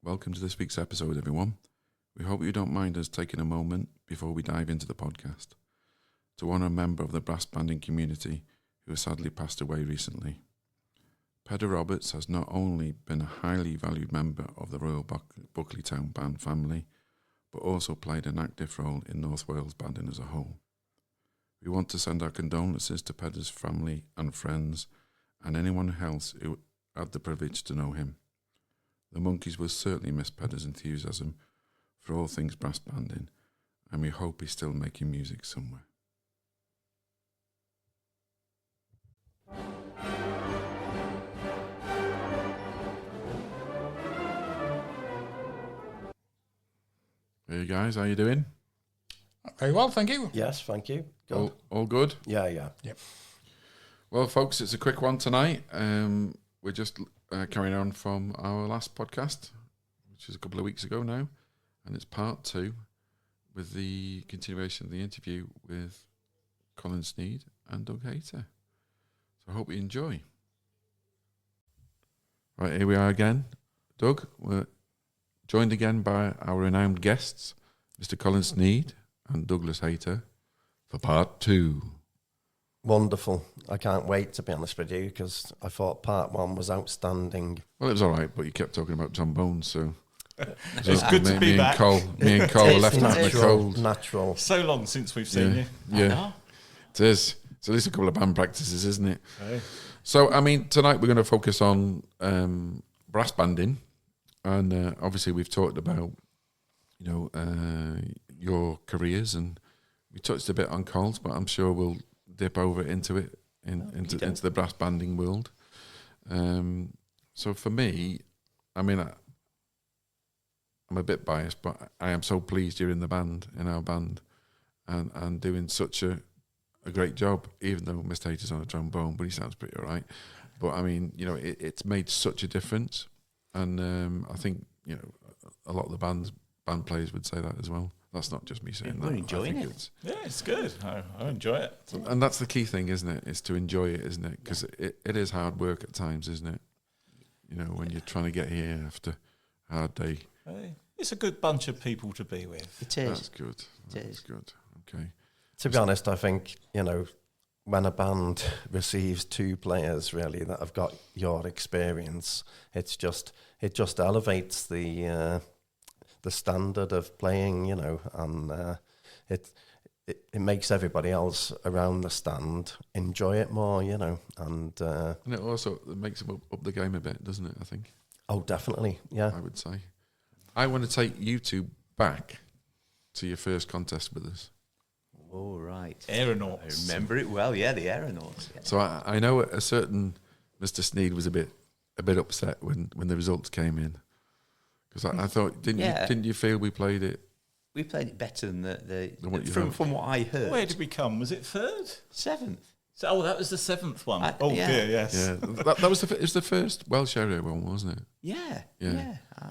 welcome to this week's episode, everyone. We hope you don't mind us taking a moment before we dive into the podcast to honour a member of the brass banding community who has sadly passed away recently. Pedder Roberts has not only been a highly valued member of the Royal Buckley Town Band family, but also played an active role in North Wales banding as a whole. We want to send our condolences to Pedder's family and friends and anyone else who had the privilege to know him. The Monkeys will certainly miss Pedder's enthusiasm for all things brass banding, and we hope he's still making music somewhere. Hey guys, how you doing? Very well, thank you. Yes, thank you. Good. All good? Yeah. Yep. Well, folks, it's a quick one tonight. We're just carrying on from our last podcast, which is a couple of weeks ago now, and it's part 2 with the continuation of the interview with Colin Sneade and Doug Hayter. So I hope you enjoy. Right, here we are again. Doug, we're joined again by our renowned guests, Mr. Colin Sneade and Douglas Hayter, for part 2. Wonderful. I can't wait, to be honest with you, because I thought part 1 was outstanding. Well, it was all right, but you kept talking about trombones, so... It's good to be back. Me and Cole left out in the cold. Natural. So long since we've seen you. Yeah, it is. It's at least a couple of band practices, isn't it? Hey. So, I mean, tonight we're going to focus on brass banding. And obviously we've talked about, your careers, and we touched a bit on Cole's, but I'm sure we'll dip over into it, into the brass banding world. So for me, I mean, I'm a bit biased, but I am so pleased you're in our band, and doing such a great job, even though Mr. Hayter's on a trombone, but he sounds pretty all right. But I mean, it's made such a difference. And I think, a lot of the band players would say that as well. That's not just me saying that. We're enjoying it. Yeah, it's good. I enjoy it. And that's the key thing, isn't it? Is to enjoy it, isn't it? Because it is hard work at times, isn't it? When you're trying to get here after a hard day. It's a good bunch of people to be with. It is. That's good. That's good. Okay. To be honest, I think, when a band receives 2 players, really, that have got your experience, it just elevates the standard of playing, and it makes everybody else around the stand enjoy it more, and it also makes them up the game a bit, doesn't it, I think? Oh, definitely, yeah. I would say. I want to take you 2 back to your first contest with us. Oh, right. Aeronauts. I remember it well, yeah, the Aeronauts. Yeah. So I know a certain Mr. Sneade was a bit upset when the results came in, because I thought didn't you feel we played it? We played it better than from what I heard. Where did we come? Was it 3rd? 7th. So, that was the 7th one. Yeah. Dear, yes. Yeah, that was it was the first Welsh area one, wasn't it? Yeah.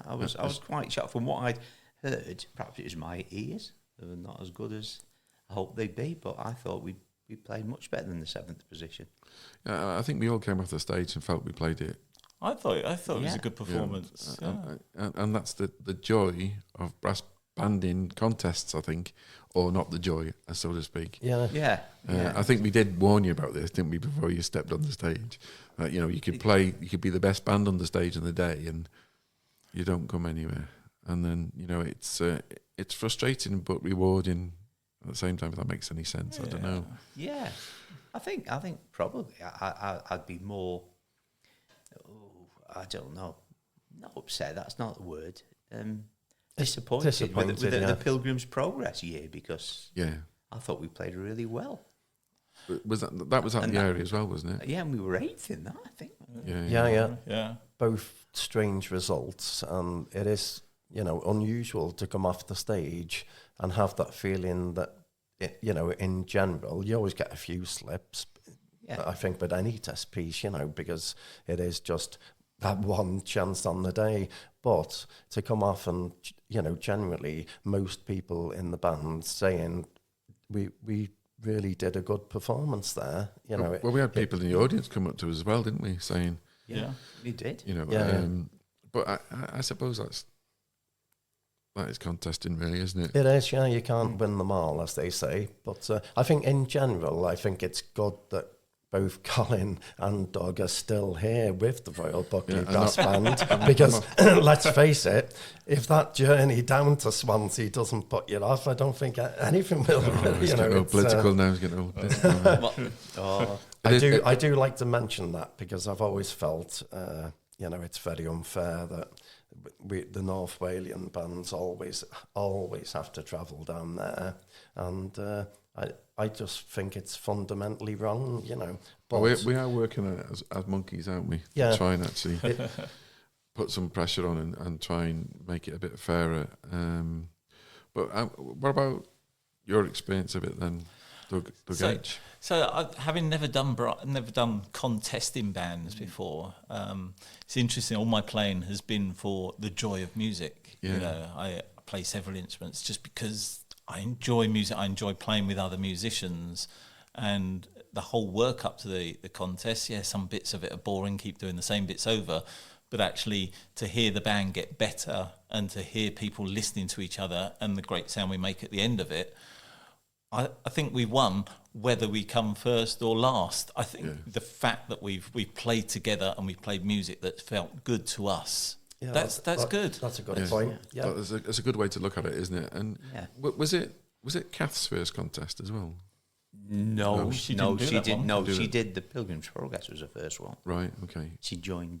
I was quite shocked. From what I'd heard, perhaps it was my ears. They were not as good as I hoped they'd be, but I thought we played much better than the 7th position. Yeah, I think we all came off the stage and felt we played it. I thought it was a good performance. Yeah. And that's the joy of brass banding contests, I think, or not the joy, so to speak. Yeah. I think we did warn you about this, didn't we, before you stepped on the stage? You could play, you could be the best band on the stage in the day, and you don't come anywhere. And then it's frustrating but rewarding at the same time. If that makes any sense, I don't know. Yeah, I think probably I'd be more. I don't know. Not upset. That's not the word. Disappointed with the Pilgrim's Progress year, because I thought we played really well. Was that was at the area as well, wasn't it? Yeah, and we were 8th in that, I think. Yeah. Both strange results, and it is unusual to come off the stage and have that feeling that in general you always get a few slips. Yeah. I think with any test piece, because it is just that one chance on the day. But to come off and generally most people in the band saying we really did a good performance there. Well, we had people in the audience come up to us as well, didn't we? Saying, yeah, we did. But I suppose that's that is contesting, really, isn't it? It is, yeah. You can't win them all, as they say. But I think in general, I think it's good that both Colin and Doug are still here with the Royal Buckley Brass Band, because let's face it, if that journey down to Swansea doesn't put you off, I don't think anything will. It's getting all political now. It's getting all political. I do like to mention that, because I've always felt, it's very unfair that the North Walian bands always have to travel down there, and I just think it's fundamentally wrong, But we are working on it as monkeys, aren't we? Yeah. To try and actually put some pressure on and try and make it a bit fairer. But what about your experience of it then, Doug H? So having never done contesting bands before, it's interesting. All my playing has been for the joy of music. Yeah. I play several instruments just because I enjoy music. I enjoy playing with other musicians, and the whole work up to the contest. Yeah, some bits of it are boring. Keep doing the same bits over, but actually to hear the band get better and to hear people listening to each other and the great sound we make at the end of it. I think we won whether we come first or last. I think the fact that we've played together and we've played music that felt good to us. Yeah, that's good. That's a good point. Yeah, it's a good way to look at it, isn't it? And was it Kath's first contest as well? No, she did. The Pilgrim's Progress was the first one. Right. Okay. She joined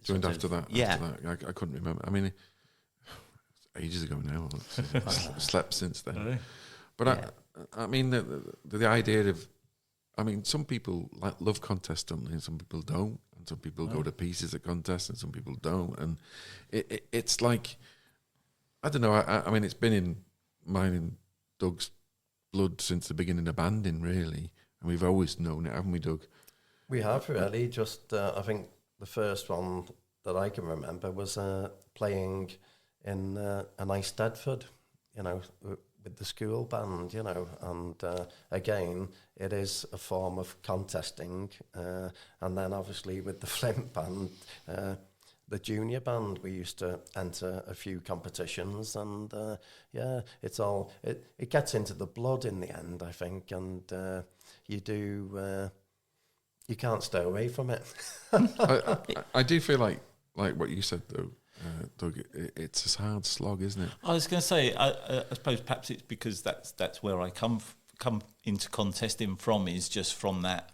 after that. Yeah. After that. I couldn't remember. I mean, ages ago now. I've slept since then. Really? But I mean, the idea of, I mean, some people love contests, don't they? And some people don't. And some people go to pieces at contests, and some people don't. And it's like, I don't know. I mean, it's been in mine and Doug's blood since the beginning of banding, really. And we've always known it, haven't we, Doug? We have, really. Just, I think the first one that I can remember was playing in a nice Stedford, with the school band, and again, it is a form of contesting, and then obviously with the Flint band, the junior band, we used to enter a few competitions, and it gets into the blood in the end, I think, and you can't stay away from it. I do feel like what you said though, Doug, it's a hard slog, isn't it? I was going to say, I suppose perhaps it's because that's where I come into contesting from, is just from that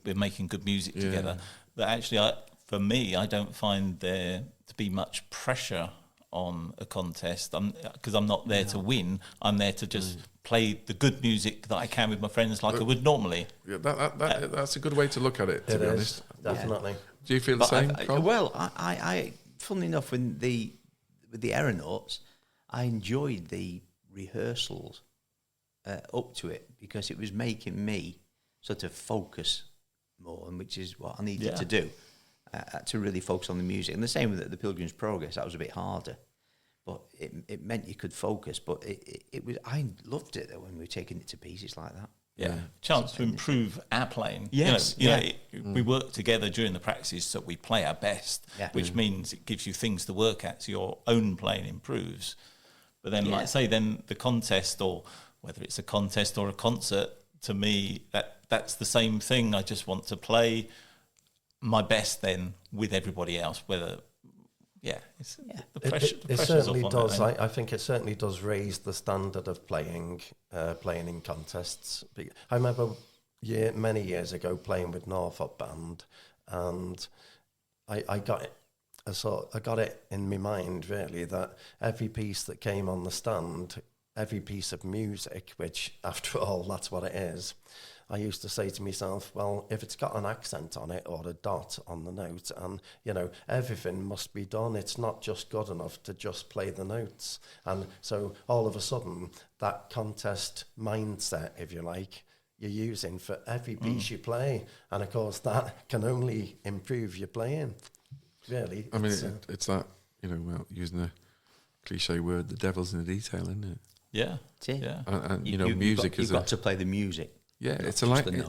we're making good music together. That actually, for me, I don't find there to be much pressure on a contest, because I'm not there to win. I'm there to just play the good music that I can with my friends, like I would normally. Yeah, that's a good way to look at it. To be honest, definitely. Yeah. Do you feel the same? Well, I funnily enough, with the aeronauts, I enjoyed the rehearsals up to it, because it was making me sort of focus more, and which is what I needed to do, to really focus on the music. And the same with the Pilgrim's Progress, that was a bit harder, but it meant you could focus. But it was, I loved it when we were taking it to pieces like that. Yeah, chance to improve our playing. Yes, we work together during the practice so we play our best, which means it gives you things to work at, so your own playing improves. But then, like I say, then the contest, or whether it's a contest or a concert, to me, that's the same thing. I just want to play my best then with everybody else, whether... the pressure. It certainly does. I think it certainly does raise the standard of playing in contests. I remember many years ago playing with Norfolk Band, and I got it. I got it in my mind, really, that every piece that came on the stand, every piece of music, which after all that's what it is, I used to say to myself, well, if it's got an accent on it or a dot on the note, and, everything must be done. It's not just good enough to just play the notes. And so all of a sudden, that contest mindset, if you like, you're using for every piece you play. And of course, that can only improve your playing, really. I mean, it's that, using a cliche word, the devil's in the detail, isn't it? Yeah. Yeah. And music you've got to play the music. Yeah, it's a language.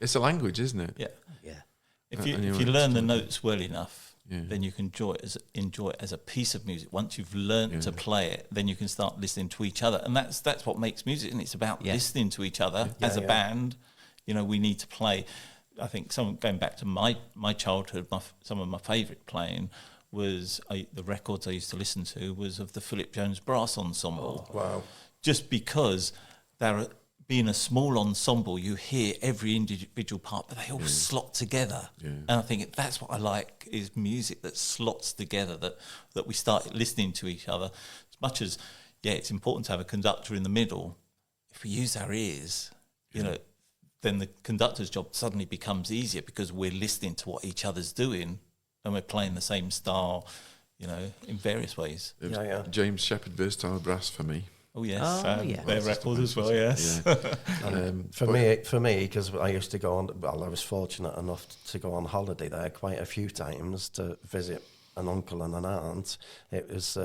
It's a language, isn't it? Yeah. Yeah. If you learn the notes well enough, then you can enjoy it as a piece of music. Once you've learned to play it, then you can start listening to each other, and that's what makes music. And it's about listening to each other as a band. We need to play. I think going back to my childhood, some of my favourite playing was the records I used to listen to was of the Philip Jones Brass Ensemble. Oh, wow! Just because being a small ensemble, you hear every individual part, but they all slot together. Yeah. And I think that's what I like, is music that slots together, that we start listening to each other. As much as, it's important to have a conductor in the middle, if we use our ears, then the conductor's job suddenly becomes easier because we're listening to what each other's doing and we're playing the same style, in various ways. James Shepherd Versatile Brass for me. Oh yes, their record as well. Yes. Yeah. For me, because I used to go on. Well, I was fortunate enough to go on holiday there quite a few times to visit an uncle and an aunt. It was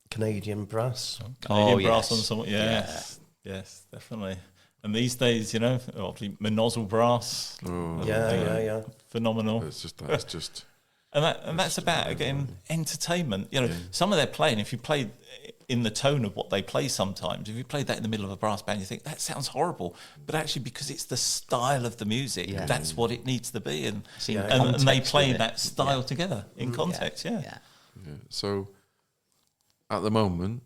Canadian brass. Canadian brass ensemble. Yes, definitely. And these days, obviously Monozzle brass. Oh, phenomenal. It's just. And that's about, again, entertainment. Some of their playing, if you play in the tone of what they play sometimes, if you played that in the middle of a brass band, you think, that sounds horrible. But actually, because it's the style of the music, that's what it needs to be. And they play that style together in context, So, at the moment,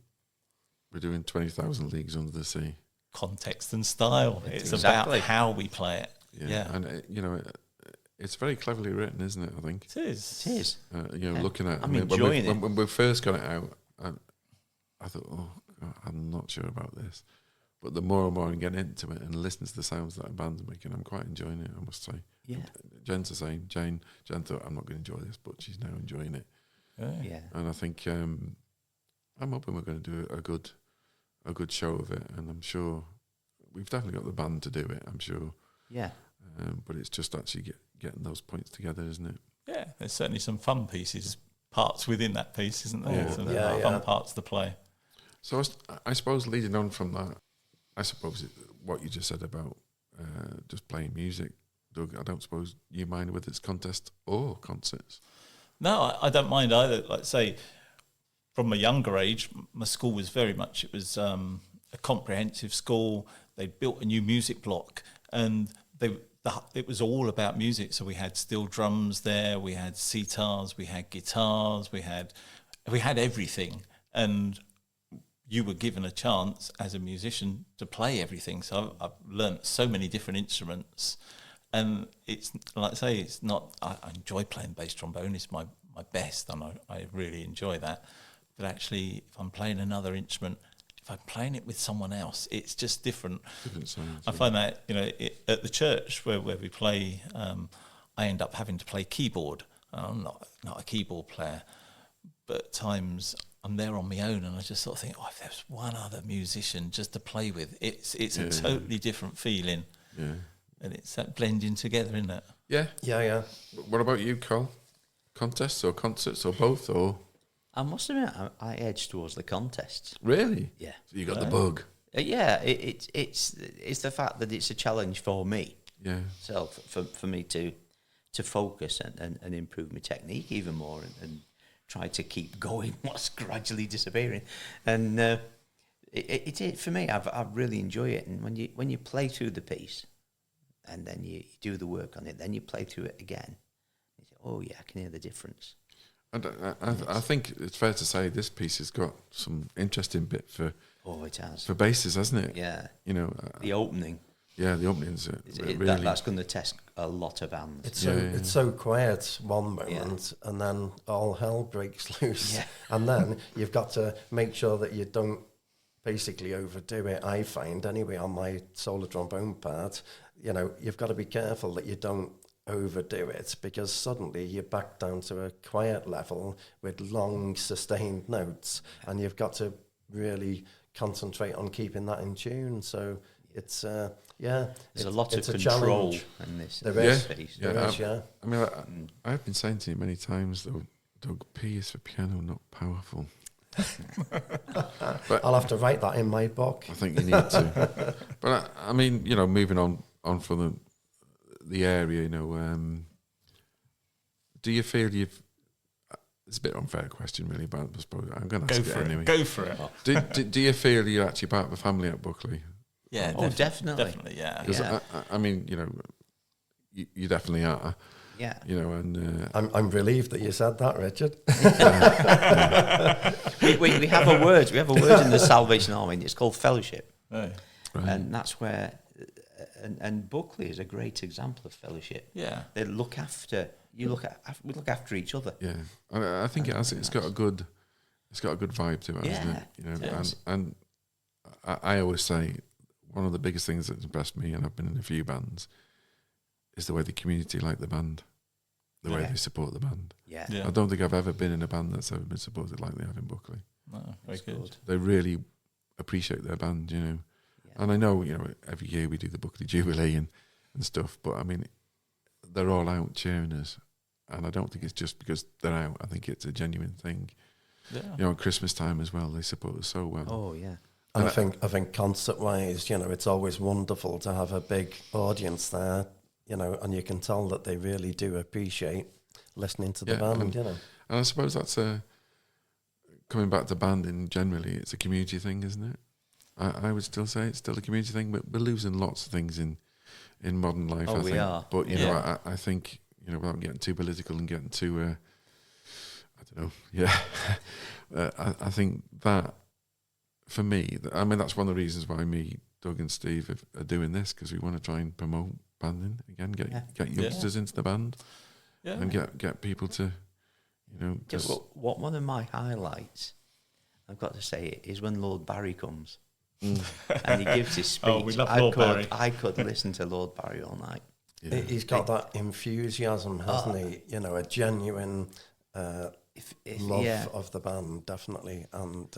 we're doing 20,000 Leagues Under the Sea. Context and style. It's about how we play it. Yeah. And, it's very cleverly written, isn't it? I think it is. Looking at, I'm enjoying it. When we first got it out, I thought, oh, God, I'm not sure about this. But the more and more I get into it and listen to the sounds that a band's making, I'm quite enjoying it, I must say. Yeah. Jen's the same. Jen thought, I'm not going to enjoy this, but she's now enjoying it. Yeah. And I think I'm hoping we're going to do a good show of it, and I'm sure we've definitely got the band to do it, I'm sure. Yeah. But it's just actually getting those points together, isn't it? Yeah, there's certainly some fun parts within that piece, isn't there? Some fun parts to play. So I suppose leading on from that, what you just said about just playing music, Doug, I don't suppose you mind whether it's contest or concerts? No, I don't mind either. Like say, from a younger age, my school was very much, it was a comprehensive school. They built a new music block, and it was all about music. So we had steel drums there, we had sitars, we had guitars, we had everything. And you were given a chance as a musician to play everything. So I've learnt so many different instruments. And it's, like I say, it's not, I enjoy playing bass trombone. It's my best, and I really enjoy that. But actually, if I'm playing another instrument, if I'm playing it with someone else, it's just different. Different sounds. I find that, at the church where we play, I end up having to play keyboard. I'm not a keyboard player, but at times I'm there on my own, and I just sort of think, if there's one other musician just to play with, it's a totally different feeling. Yeah. And it's that blending together, isn't it? Yeah. Yeah. What about you, Col? Contests or concerts or both, or? I must admit, I edge towards the contests. Really? Yeah. So you got the bug. It's the fact that it's a challenge for me. Yeah. So for me to focus and improve my technique even more and try to keep going what's gradually disappearing. And it for me, I really enjoy it. And when you play through the piece and then you do the work on it, then you play through it again, you say, oh yeah, I can hear the difference. And I think it's fair to say this piece has got some interesting bit for. Oh, it has. For basses, hasn't it? Yeah. The opening. Yeah, the opening's really. That's going to test a lot of hands. It's so quiet one moment, and then all hell breaks loose. Yeah. And then you've got to make sure that you don't basically overdo it. I find anyway on my solo trombone part, you've got to be careful that you don't overdo it, because suddenly you're back down to a quiet level with long sustained notes, and you've got to really concentrate on keeping that in tune. So it's there's a lot of control in this. There is. I mean, I've been saying to you many times though, Doug, P is for piano, not powerful. But I'll have to write that in my book. I think you need to. But I mean, moving on from the area, do you feel you've it's a bit unfair question, really, but I suppose I'm going to ask it anyway. Go for it. Do you feel you're actually part of a family at Buckley? Yeah, definitely, yeah. Because I mean, you definitely are. Yeah. And I'm relieved that you said that, Richard. we have a word. We have a word in the Salvation Army, and it's called fellowship. Right. And that's where, and Buckley is a great example of fellowship. Yeah. They look after we look after each other. Yeah, I think it's got a good vibe to it, hasn't it? And I always say one of the biggest things that's impressed me, and I've been in a few bands, is the way the community like the band, the way they support the band. Yeah. I don't think I've ever been in a band that's ever been supported like they have in Buckley. No, very good. They really appreciate their band, Yeah. And I know, every year we do the Buckley Jubilee and stuff, but I mean, they're all out cheering us. And I don't think it's just because they're out. I think it's a genuine thing. Yeah. At Christmas time as well, they support us so well. Oh, yeah. And I think concert-wise, it's always wonderful to have a big audience there, and you can tell that they really do appreciate listening to the band, And I suppose that's coming back to banding generally, it's a community thing, isn't it? I would still say it's still a community thing, but we're losing lots of things in modern life, I think. We are. But, I think, without getting too political and getting too, I don't know, I think that, for me, that's one of the reasons why me, Doug and Steve are doing this, because we want to try and promote banding again, get youngsters into the band, and get people to, What one of my highlights, I've got to say it, is when Lord Barry comes and he gives his speech. We love Lord Barry. I could listen to Lord Barry all night. Yeah. He's got that enthusiasm, hasn't he? A genuine love of the band, definitely, and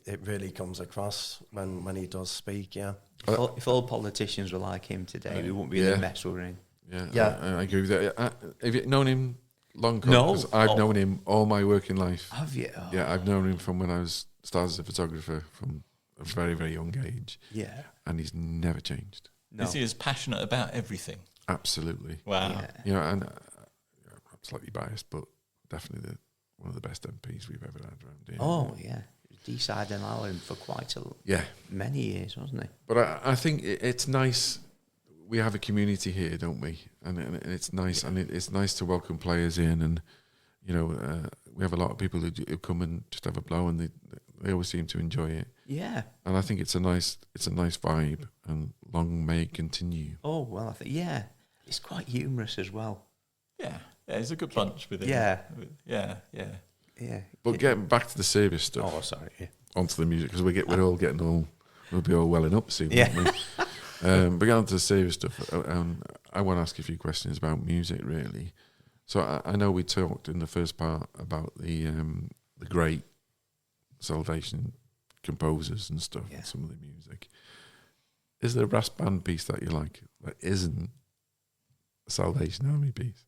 it really comes across when he does speak. Yeah. If all politicians were like him today, we wouldn't be in the mess we're in. Yeah. I agree with that. Have you known him long? No, because I've known him all my working life. Have you? Oh. Yeah, I've known him from when I started as a photographer from a very, very young age. Yeah, and he's never changed. No. Is he as passionate about everything? Absolutely. Wow. Yeah. And I'm slightly biased, but definitely one of the best MPs we've ever had around here. Oh, yeah. D-side and Ireland for quite many years, wasn't he? But I think it's nice. We have a community here, don't we? And it's nice, and it's nice to welcome players in, and we have a lot of people who come and just have a blow, and they always seem to enjoy it. Yeah. And I think it's a nice vibe, and long may it continue. Oh well, I think it's quite humorous as well. Yeah, it's a good bunch with it. Yeah. But getting back to the serious stuff. Oh, sorry. Yeah. Onto the music, because we're all getting we'll be all welling up soon. Yeah. Won't we? But getting on to the serious stuff, I want to ask you a few questions about music, really. So I know we talked in the first part about the great Salvation composers and stuff, and some of the music. Is there a brass band piece that you like that isn't a Salvation Army piece?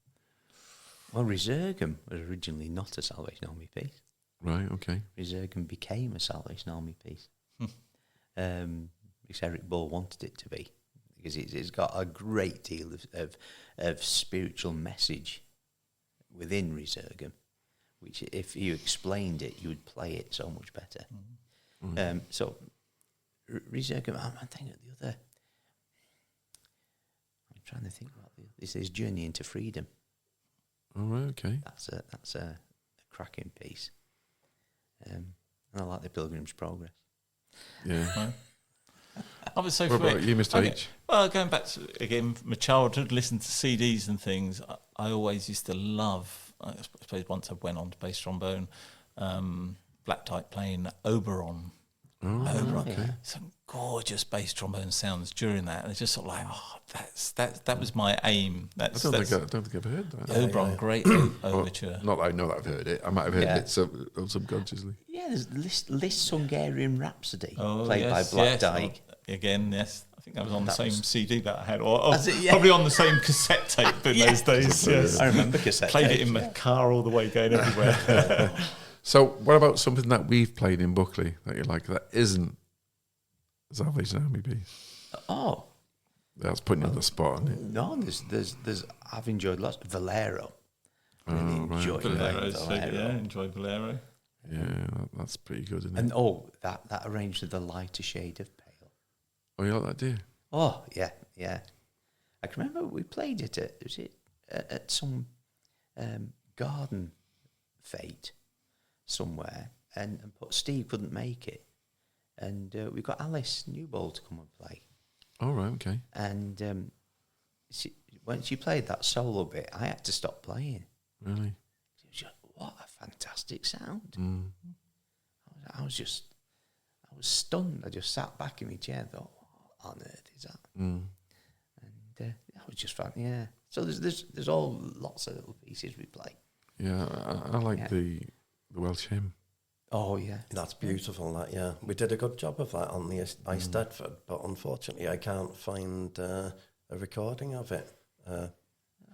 Well, Resurgam was originally not a Salvation Army piece. Right, okay. Resurgam became a Salvation Army piece. Because Eric Ball wanted it to be. Because it's got a great deal of spiritual message within Resurgam, which if you explained it, you would play it so much better. Mm-hmm. So Resurgam, I'm thinking of the other. I'm trying to think about this is Journey into Freedom. All right, okay. That's a cracking piece. I like the Pilgrim's Progress. Yeah. Right. I was so. What about you, Mr. H? Well, going back to again my childhood, listening to CDs and things. I always used to love. I suppose once I went on to bass trombone, Black Type playing Oberon. Oberon. Okay. Some gorgeous bass trombone sounds during that, and it's just sort of like, that was my aim. I don't think I've heard that. Oberon, great overture. Not that I know that I've heard it. I might have heard it subconsciously. Yeah, there's Liszt's Hungarian Rhapsody, played by yes, Black Dyke. Again, yes. I think that was on the same CD that I had, or probably on the same cassette tape in those days. Yes. I remember cassette Played tapes, it in my car all the way, going everywhere. So, what about something that we've played in Buckley that you like that isn't a Salvation Army piece? Oh, that's putting you on the spot, isn't it? no, there's I've enjoyed lots. Valero. Really enjoy Bolero. Bolero. Yeah, enjoy Bolero. Yeah, that's pretty good, isn't it? And that arranged with the lighter shade of pale. Oh, you like that, do you? Oh yeah. I can remember we played it at some garden fete somewhere, and Steve couldn't make it, and we got Alice Newbold to come and play. Oh, right, okay. And when she played that solo bit, I had to stop playing. Really? It was just, what a fantastic sound! Mm. I was stunned. I just sat back in my chair and thought, what on earth is that? Mm. And that was just fun, yeah. So there's all lots of little pieces we play. Yeah, I like the Welsh hymn. Oh, yeah. That's beautiful, that, yeah. We did a good job of that on the Eisteddfod, but unfortunately I can't find a recording of it.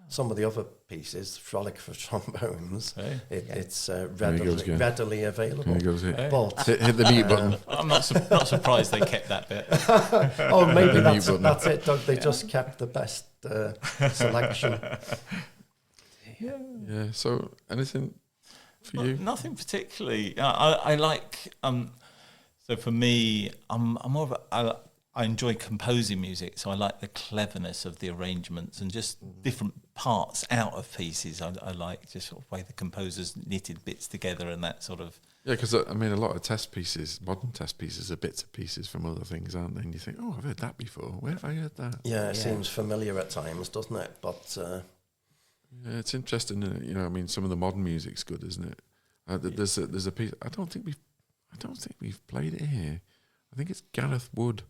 Some of the other pieces, Frolic for Trombones, it's readily available. There goes it. But Hit the mute button. I'm not surprised they kept that bit. oh, maybe The mute button. that's it, Doug. They just kept the best selection. Yeah, so anything for you? Nothing particularly. I like. So for me, I'm more of a. I enjoy composing music, so I like the cleverness of the arrangements and just different parts out of pieces. I like just sort of way the composers knitted bits together and that sort of. Yeah, because I mean, a lot of test pieces, modern test pieces, are bits and pieces from other things, aren't they? And you think, oh, I've heard that before. Where have I heard that? Yeah, it seems familiar at times, doesn't it? But yeah, it's interesting. You know, I mean, some of the modern music's good, isn't it? There's a piece. I don't think we've played it here. I think it's Gareth Wood.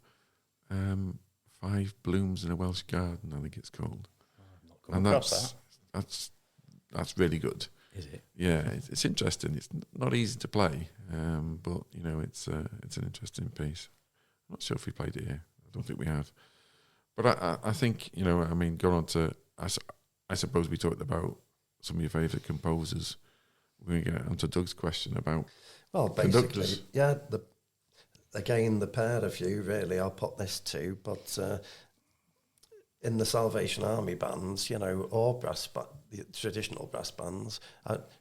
5 Blooms in a Welsh Garden, I think it's called. And that's really good. Is it? Yeah, it's interesting. It's not easy to play, but you know, it's an interesting piece. I'm not sure if we played it here. I don't think we have. But I think, you know, I mean, going on to, I suppose we talked about some of your favourite composers. We're going to get onto Doug's question about basically, conductors. yeah, again, the pair of you, really, I'll put this to, but in the Salvation Army bands, you know, or the traditional brass bands,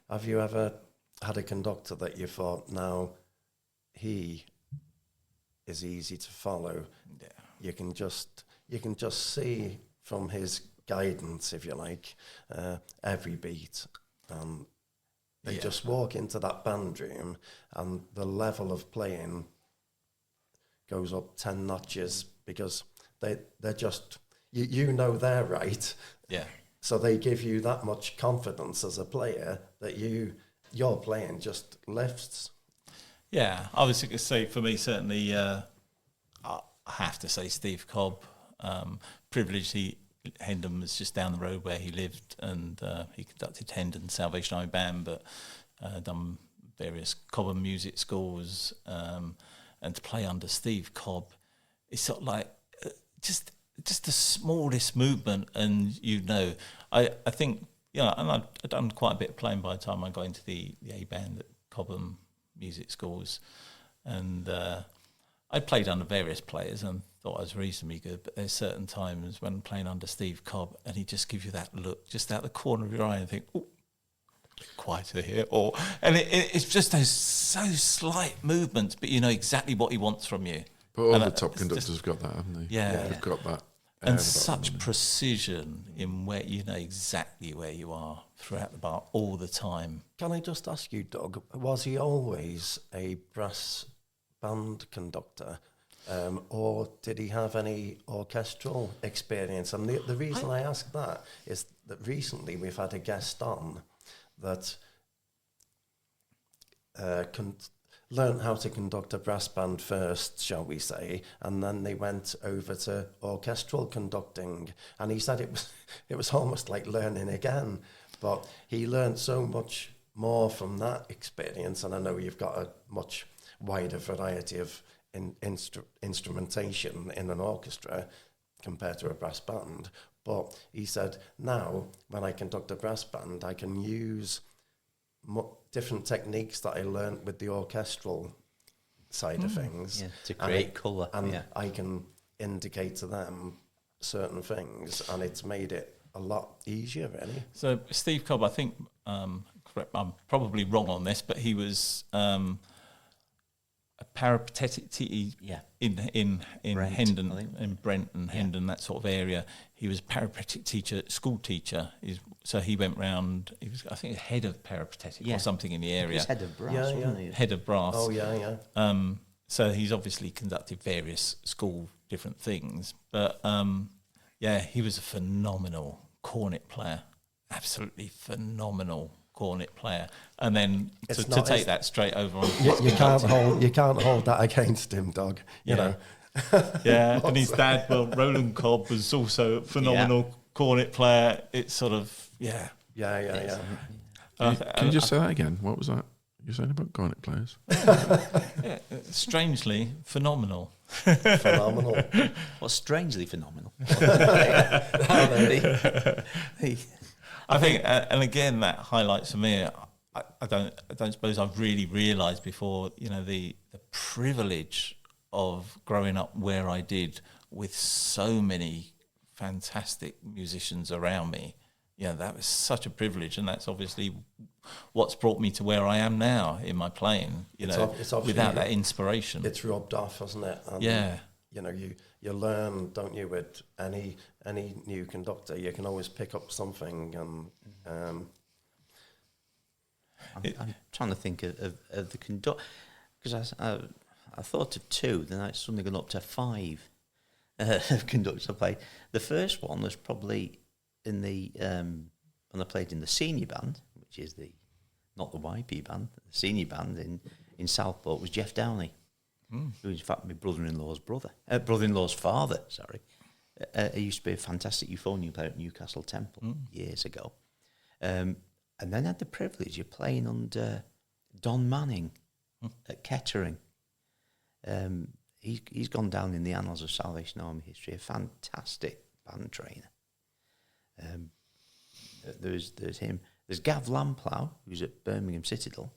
have you ever had a conductor that you thought, now, he is easy to follow? Yeah. You can just see from his guidance, if you like, every beat. They just walk into that band room, and the level of playing goes up 10 notches because they're just, you know they're right. Yeah. So they give you that much confidence as a player that your playing just lifts. Yeah, I was going to say, for me, certainly, I have to say Steve Cobb. Privileged, Hendon was just down the road where he lived, and he conducted Hendon's Salvation Army Band, but done various Cobham music schools, and to play under Steve Cobb, it's sort of like just the smallest movement, and you know, I think, you know, and I'd done quite a bit of playing by the time I got into the A band at Cobham music schools, and I played under various players and thought I was reasonably good, but there's certain times when playing under Steve Cobb and he just gives you that look just out the corner of your eye and think, oh, quieter here, and it's just those so slight movements, but you know exactly what he wants from you. But all the top conductors have got that, haven't they? Yeah. They've got that. And such precision in where you know exactly where you are throughout the bar all the time. Can I just ask you, Doug, was he always a brass band conductor, or did he have any orchestral experience? And the reason I ask that is that recently we've had a guest on that learned how to conduct a brass band first, shall we say, and then they went over to orchestral conducting, and he said it was almost like learning again, but he learned so much more from that experience. And I know you've got a much wider variety of instrumentation in an orchestra compared to a brass band, but he said, now when I conduct a brass band, I can use different techniques that I learnt with the orchestral side of things, to create colour, and I can indicate to them certain things, and it's made it a lot easier, really. So Steve Cobb, I think, correct, I'm probably wrong on this, but he was a peripatetic in Brent, Hendon, in Brent and Hendon, that sort of area. He was a peripatetic teacher, school teacher. So he went round. He was, I think, head of peripatetic or something in the area. He was head of brass, wasn't he? Head of brass. Oh, yeah. So he's obviously conducted various school different things, but he was a phenomenal cornet player, absolutely phenomenal cornet player. And then to take that straight over on, you can't hold that against him, Doug. You know. Yeah, and his dad, Roland Cobb, was also a phenomenal cornet player. It's sort of Yeah. Can you just say that again? What was that you're saying about cornet players? Strangely phenomenal. Phenomenal. Well, strangely phenomenal. I think, and again, that highlights for me. I don't suppose I've really realised before. You know, the privilege of growing up where I did, with so many fantastic musicians around me. Yeah, that was such a privilege, and that's obviously what's brought me to where I am now in my playing. You know, without that inspiration, it's rubbed off, hasn't it? And, you know, you learn, don't you, with any new conductor, you can always pick up something. And I'm trying to think of the conductor, because I thought of 2, then I suddenly gone up to 5 conductors I played. The first one was probably in the when I played in the senior band, which is not the YP band, the senior band in Southport, was Jeff Downey, who was in fact my brother-in-law's father. Sorry, he used to be a fantastic euphonium player at Newcastle Temple years ago, and then I had the privilege of playing under Don Manning at Kettering. He's gone down in the annals of Salvation Army history, a fantastic band trainer. There's him. There's Gav Lamplow, who's at Birmingham Citadel,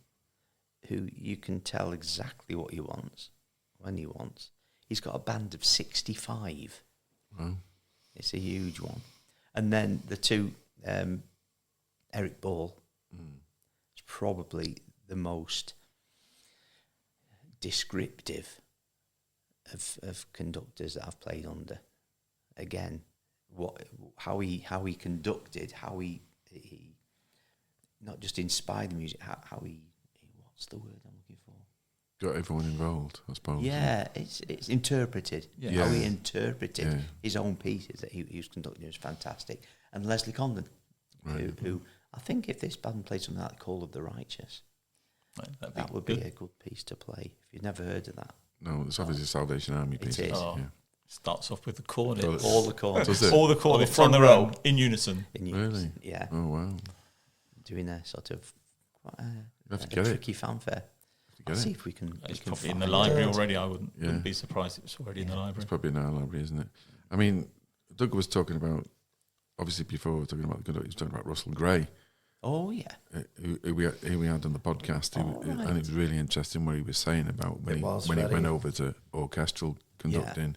who you can tell exactly what he wants, when he wants. He's got a band of 65. Wow. It's a huge one. And then the 2, Eric Ball, is probably the most descriptive of conductors that I've played under. Again, how he conducted, how he not just inspired the music, how he what's the word I'm looking for? Got everyone involved, I suppose. Yeah, it's interpreted. Yeah. How he interpreted his own pieces that he was conducting was fantastic. And Leslie Condon, who I think if this band played something like Call of the Righteous, that would be a good piece to play. If you've never heard of that. No, it's obviously a Salvation Army piece. It is. Starts off with the cornet. All the cornets. All the cornets on their own, in unison. Really? Yeah. Oh, wow. Doing a sort of quite a get tricky fanfare. Let's see if we can. It's probably in the library already. I wouldn't be surprised if it's already in the library. It's probably in our library, isn't it? I mean, Doug was talking about, obviously before we were talking about the conductor, he was talking about Russell Gray. Oh, yeah. Who we had on the podcast. And it was really interesting what he was saying about when he went over to orchestral conducting.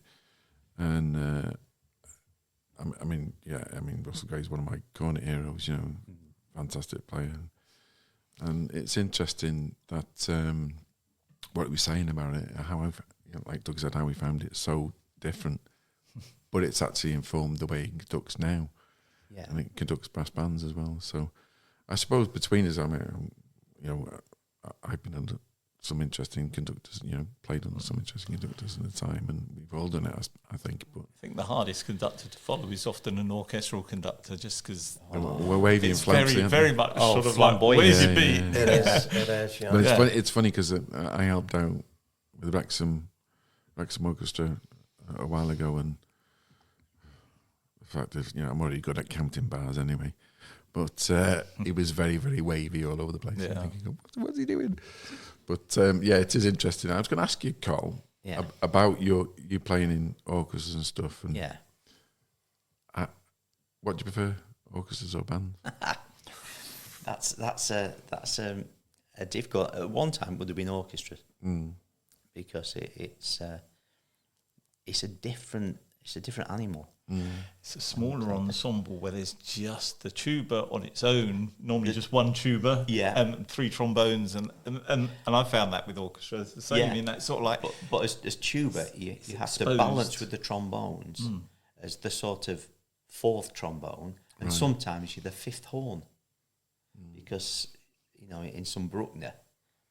Yeah. And, I mean, Russell Gray is one of my cornet heroes, you know, fantastic player. And it's interesting that what he was saying about it, like Doug said, how he found it so different, but it's actually informed the way he conducts now. Yeah, and it conducts brass bands as well. So I suppose between us, I mean, you know, I've been under some interesting conductors, you know, played under some interesting conductors at the time, and we've all done it, I think. But I think the hardest conductor to follow is often an orchestral conductor, just because we're wavy and flouncy. It's very much sort of like, where's your beat? It is. Yeah. But it's funny because I helped out with Wrexham Orchestra a while ago, and the fact is, you know, I'm already good at counting bars anyway. But he was very, very wavy all over the place. Yeah. Thinking, what's he doing? But it is interesting. I was going to ask you, Col, about you playing in orchestras and stuff. And what do you prefer, orchestras or bands? That's a difficult. At one time, would have been orchestras because it's a different animal. It's a smaller ensemble where there's just the tuba on its own, normally just one tuba, and 3 trombones, and I found that with orchestra, it's the same in that sort of like... But as tuba, you have to balance with the trombones as the sort of 4th trombone, and sometimes you're the 5th horn, because, you know, in some Bruckner,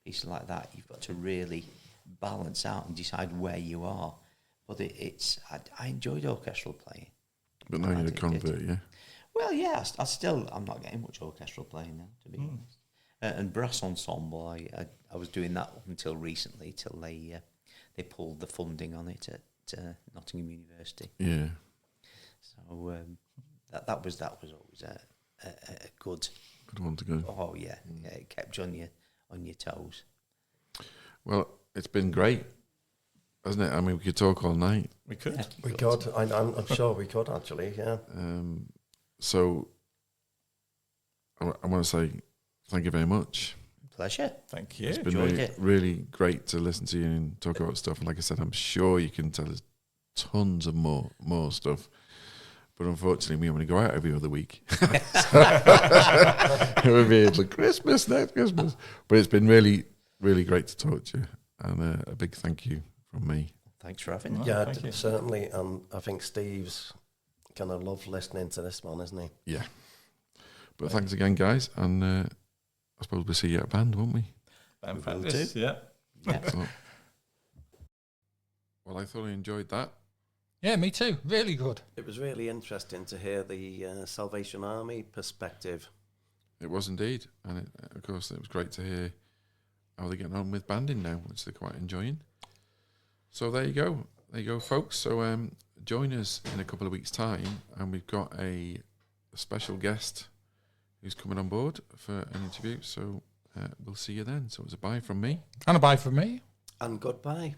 pieces like that, you've got to really balance out and decide where you are. But I enjoyed orchestral playing. But now you're a convert, yeah? Well, yeah, I'm not getting much orchestral playing now, to be honest. And brass ensemble, I was doing that up until recently, till they pulled the funding on it at Nottingham University. Yeah. So that was always a good one to go. Oh yeah, it kept you on your toes. Well, it's been great, hasn't it? I mean, we could talk all night. We could. Yeah, we could. I'm sure we could actually. Yeah. So I want to say thank you very much. Pleasure. Thank you. It's been really great to listen to you and talk about stuff. And like I said, I'm sure you can tell us tons of more stuff. But unfortunately, we only go out every other week. It would be next Christmas. But it's been really, really great to talk to you. And a big thank you from me. Thanks for having me. Yeah, certainly. And I think Steve's going to love listening to this one, isn't he? Yeah. But thanks again, guys. And I suppose we'll see you at a band, won't we? Band practice, yeah. Well, I thoroughly enjoyed that. Yeah, me too. Really good. It was really interesting to hear the Salvation Army perspective. It was indeed. And of course, it was great to hear how they're getting on with banding now, which they're quite enjoying. So there you go. There you go, folks. So join us in a couple of weeks' time, and we've got a special guest who's coming on board for an interview. So we'll see you then. So it's a bye from me. And a bye from me. And goodbye.